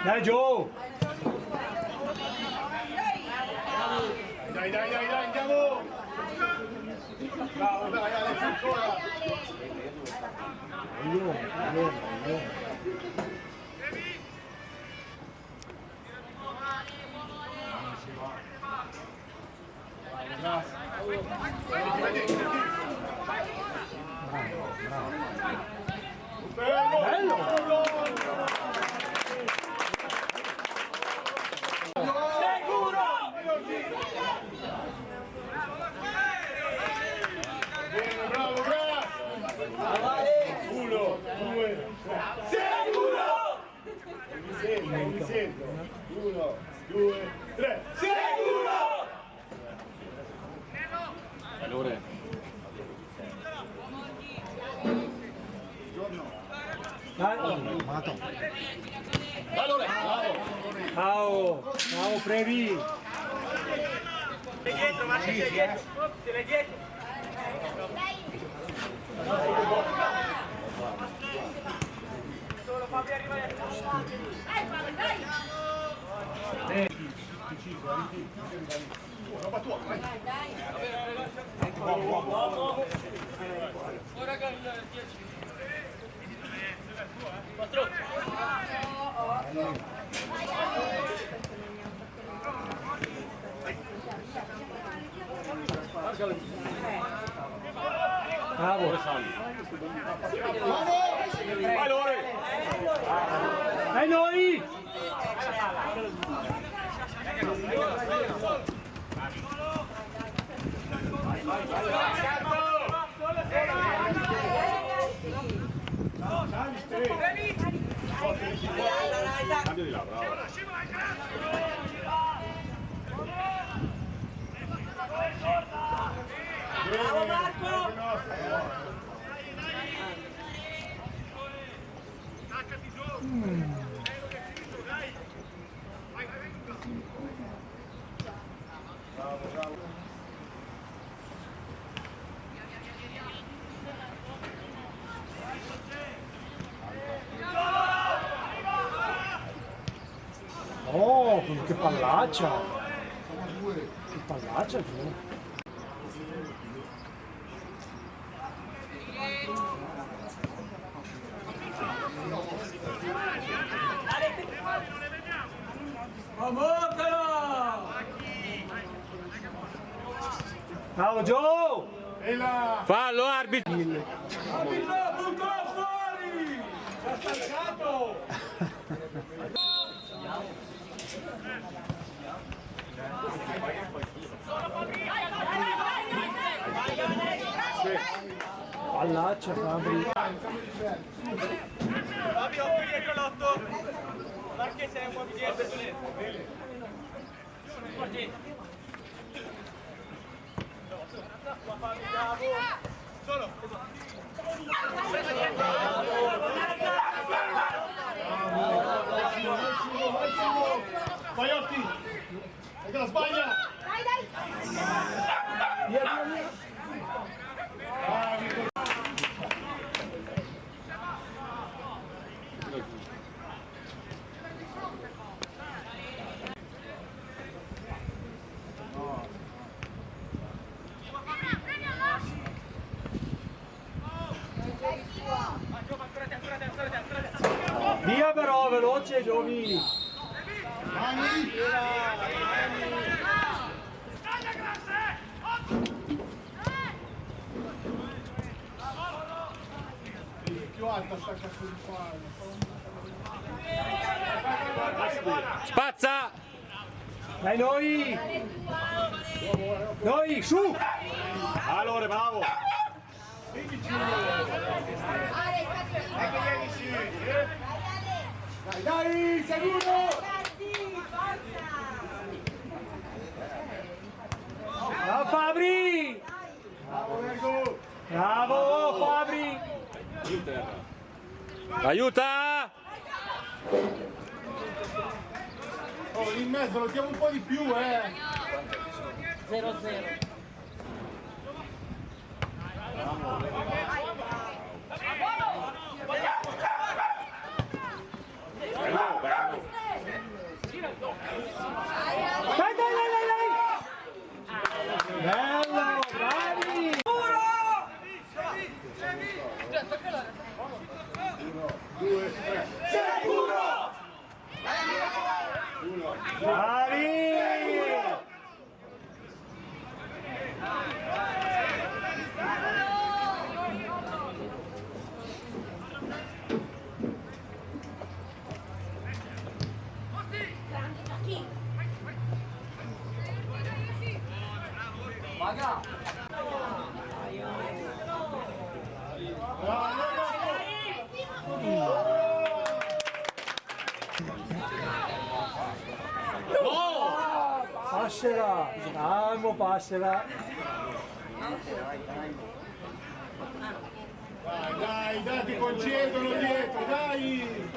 Dai Gio! Dai, andiamo! Bravo, dai, Alex, ancora! Bello! Bravo, uno, due, sicuro! Non mi sento. Uno, due, tre, sicuro! Allora. Allora, Ciao! Ciao Previ! Dietro, Marco, dietro. Dietro. Solo Fabio arriva dai, Roba tua, vai! ora con il 10. 4. Bravo! Vai Lore! Dai noi! cambio di là, bravo. Bravo Marco! Attaccati giù! Bravo. Oh, che pallaccia! Che pallaccia giù! Bravo Gio! E là! Fallo arbitro! Punto fuori! L'ha staccato! Pallaccia Fabri! Fabio, qui dietro l'8. Marche sei un po' più dietro. Guardi. Solo. Vai Otti! E che la sbaglia! Via! Via però, veloce Giovini! Più alta sta cazzo di fare! Spazza! Dai noi! Noi, su! Allora, bravo! Dai, sicuro! Bravo Fabri! Bravo Ergo! Bravo Fabri! Aiuta! Oh, lì in mezzo lo diamo un po' di più, 0-0. Bello, bello! passera, calmo, passera. Dai, ti concedono dietro, dai!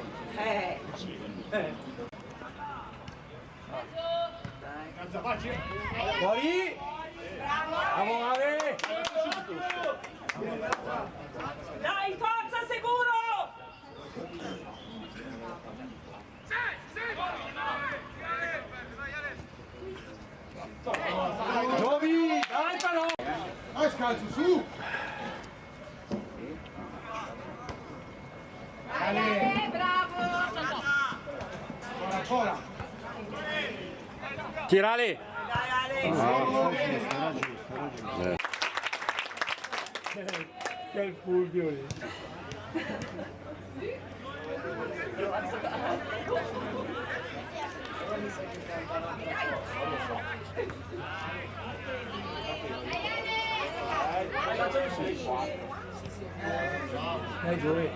Alza, facci! Fuori! Bravo Ale! Dai, forza, sicuro! Giovi, dai però! Dai, scalzo, su! Ancora! Tirali. Che il fulvio lì. Giovi.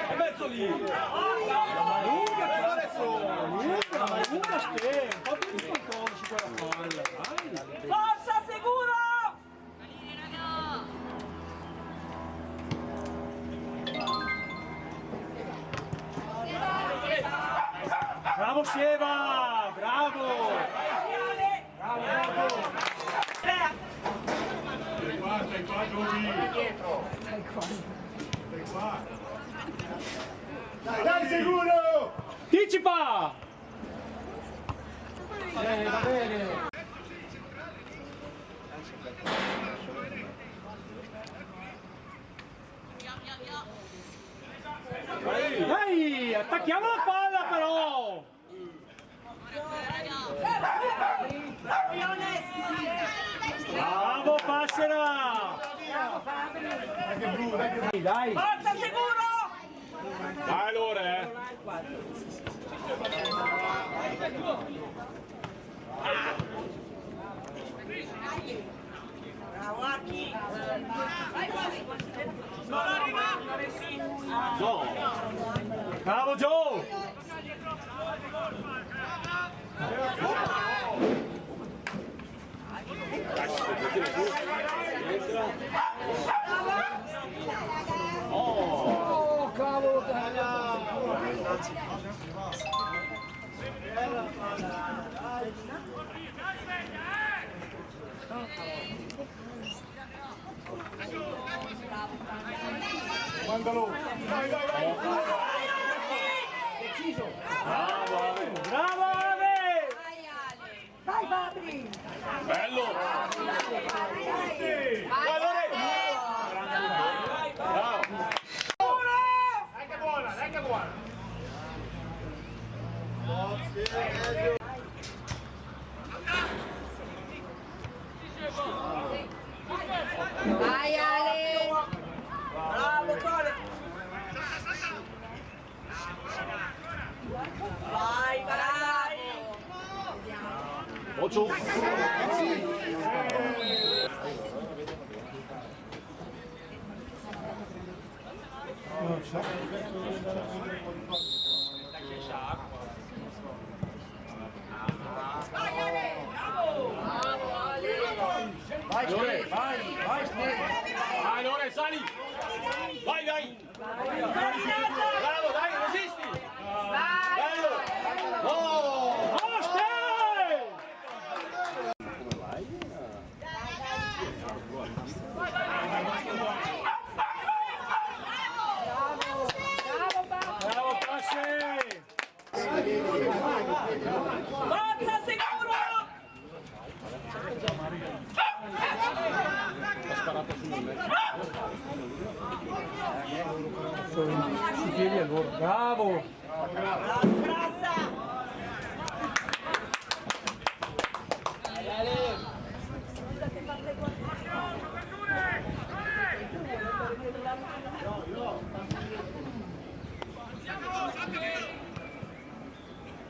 È messo lì! Lunga ste! Un po' più di controllo quella palla! Forza, sicuro! Bravo Sieva! Bravo! Bravo! Stai qua, Giovi! Stai qua! Dai, sicuro! Anticipa! Va bene! Dai! Attacchiamo la palla però! Bravo Passera! Dai! Forza, sicuro! Dai Lore. Bravo, Archi! No. Bravo Joe! Oh, cavolo! Mandalo! Dai, dai, dai! Bravo Ave! Dai, Fabri! Bello. Vai Lore. Bravo. Dai che buona, dai che buona! Vai Ale! Bravo, Core! Vai, vai! Ocho. Vai Lore, vai Vai Lore, sali. Vai, vai. Bravo, dai, resisti. Bello. Oh. Oste! Bravo Passe! Forza, sicuro! Si chiedi a loro, bravo! Brassa!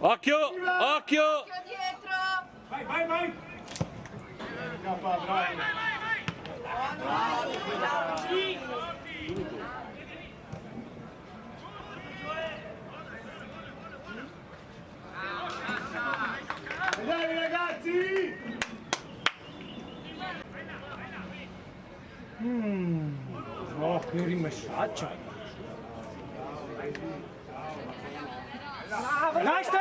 Occhio, occhio. Dietro! Vai, vai, vai! Bravo! Oh, che rimessaggio. Dai, Ste!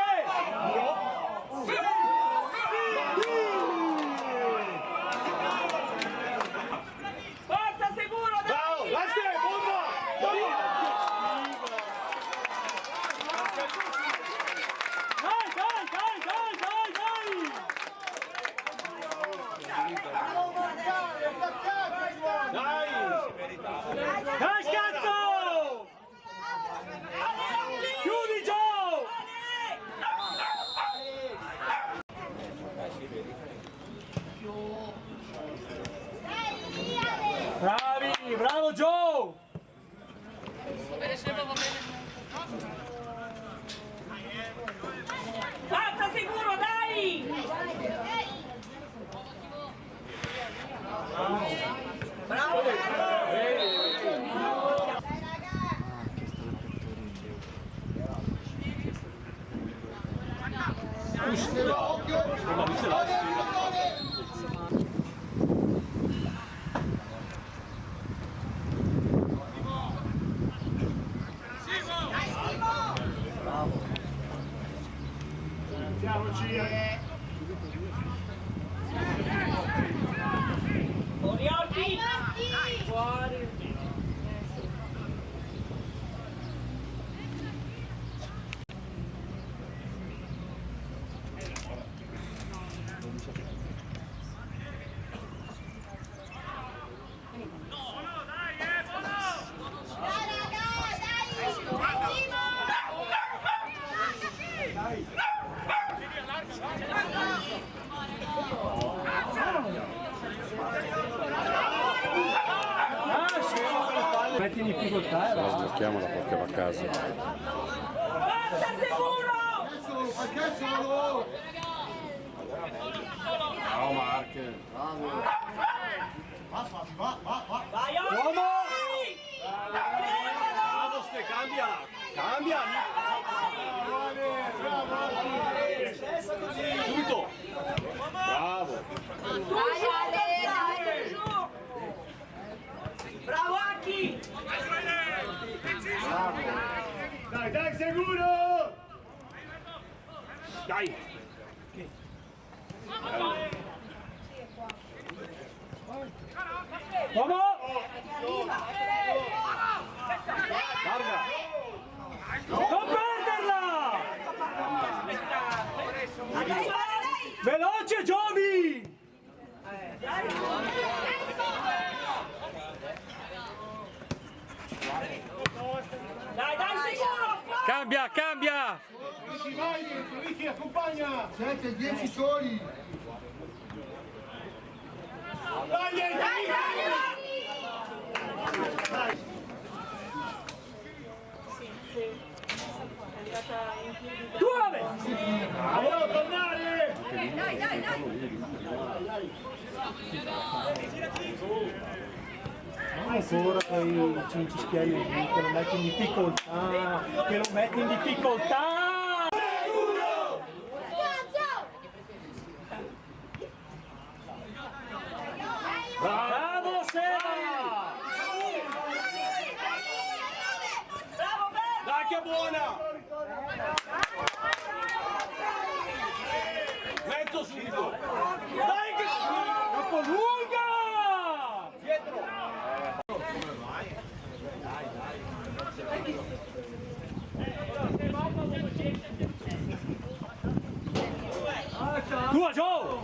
Forza sicuro, dai! Bravo, vai Ste, bomba! Dai, dai, dai, dai, dai, Dai! dai! Dai, scazzo! Chiudi, Joe! Bravi, bravo Joe! Forza sicuro, dai! Bravo, Oriolti! Fuori! Metti in difficoltà e va. Sblocchiamola perché va a casa. Forza sicuro! Ciao Marche. Vai, Uomo! Oriolti! Bravo Ste, cambia! Cambia! Subito! Bravo! Vai Ale, dai. Bravo Aki! Dai, dai, sicuro! Dai! Uomo! Guarda! Non perderla! Veloce Giovi! Dai, dai, sicuro! Cambia, cambia! Ricky, vai dentro, Ricky, accompagna! 7, 10 soli. Vai dentro, Due! Bravo, tornare! Dai, dai, dai. Ancora quei cincischielli lì che lo metti in difficoltà, che lo metti in difficoltà! Bravo Seba! Bravo, Berto! Dai che buona! Mezzo subito! Dai che... Troppo lunga! Dietro! Tua Joe!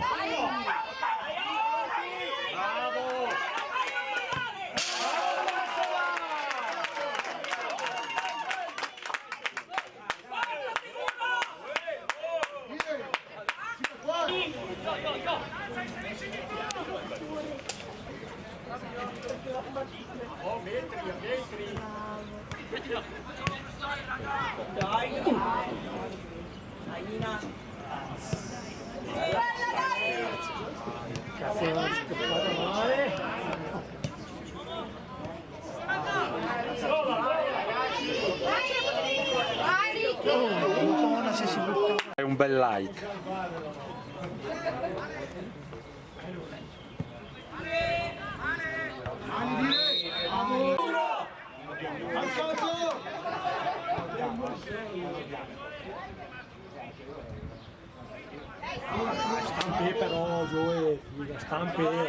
Dai, Aina. Cazzo, non è scappata male! Vai, Ricky. Madonna, se si butta. È un bel like. Mani figa, stampe però.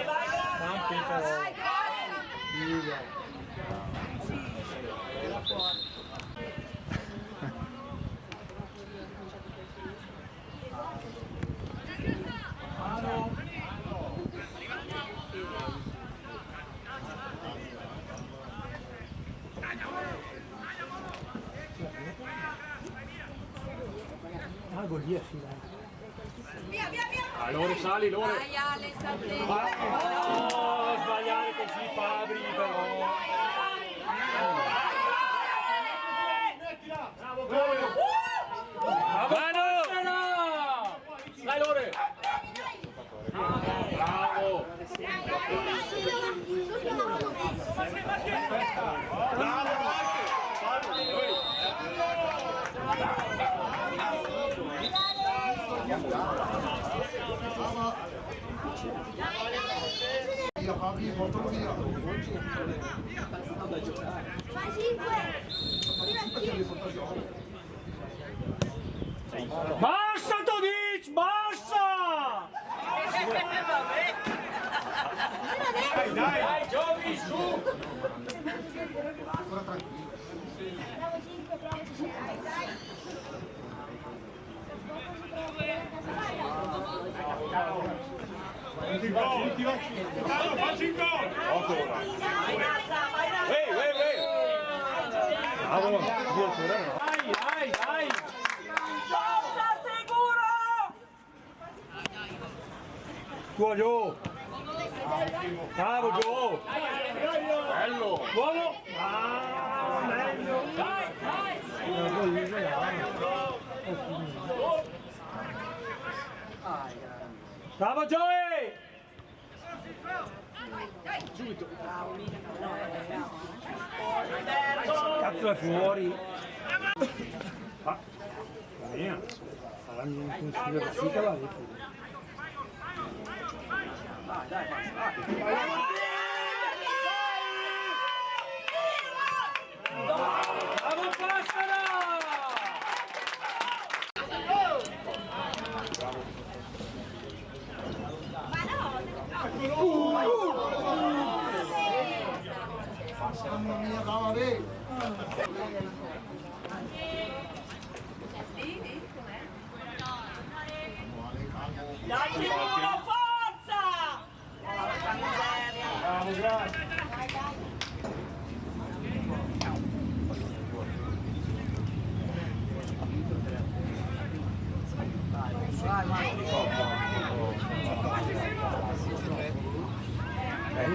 Figa. Ah, Golia, sì, dai. Via, via, via. Allora sali, Lore. Dai Ale, salve. No, sbagliare così Fabri però. Mano! Dai Lore! Bravo! Via Fabri, portalo via. Basta Todic, basta! Dai, giochi su! Ancora tranquillo. Facci il gol! Bravo! Dai, dai! Forza, sicuro! Tuo Gio! Bravo Gio! Bello! Buono! Ah, meglio! Dai, dai! Bravo Gioe! Cazzo è fuori! Ah, mia! Faranno un consiglio da sì che va lì. Bravo Passera! Mamma mia, brava lei. Dai, sicuro, forza! Bravo, grazie!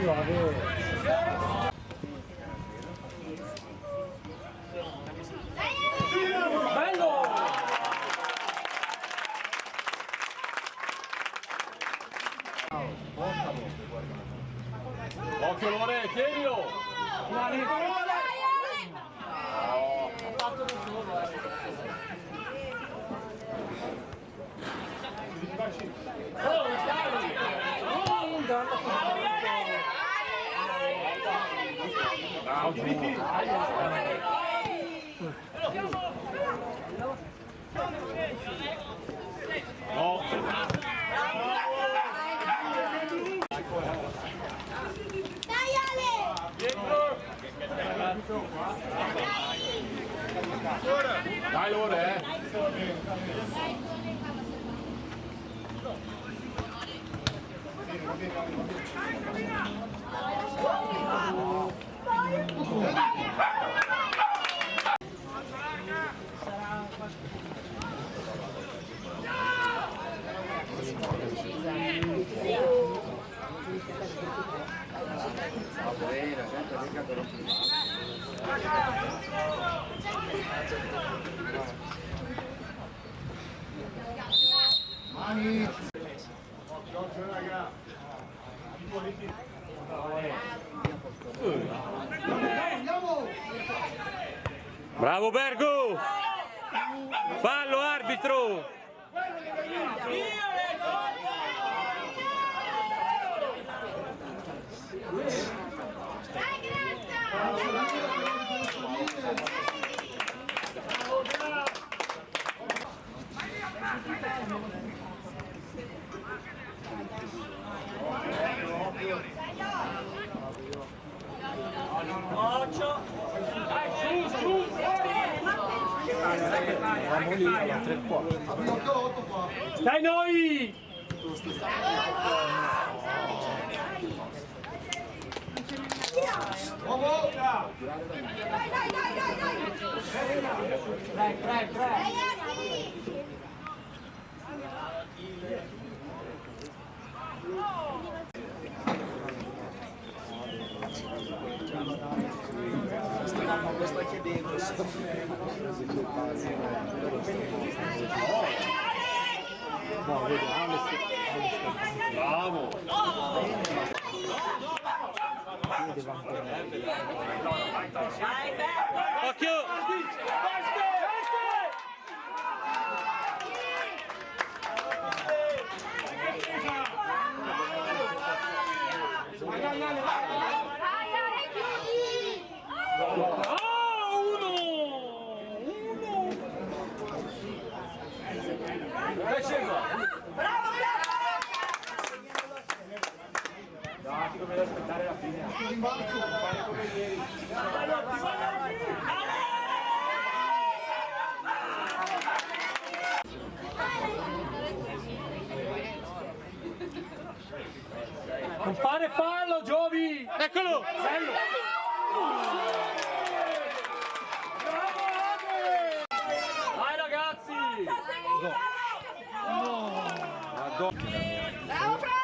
Io avevo... Bello! Occhio Lore, tienilo! No! Dai Ale! Dai Lore, Mani. Andiamo. Bravo Bergo! Fallo arbitro! Dai Grassa! Eravamo lì alla 3-4. Apri l'occhio 8 qua. Dai noi! Uomo! No, vediamo se... Bravo. Vai, Berto! Occhio. Bravo, Non fare fallo, Giovi! Eccolo. Vai ragazzi! Bravo Fra!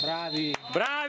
Bravi! Bravo.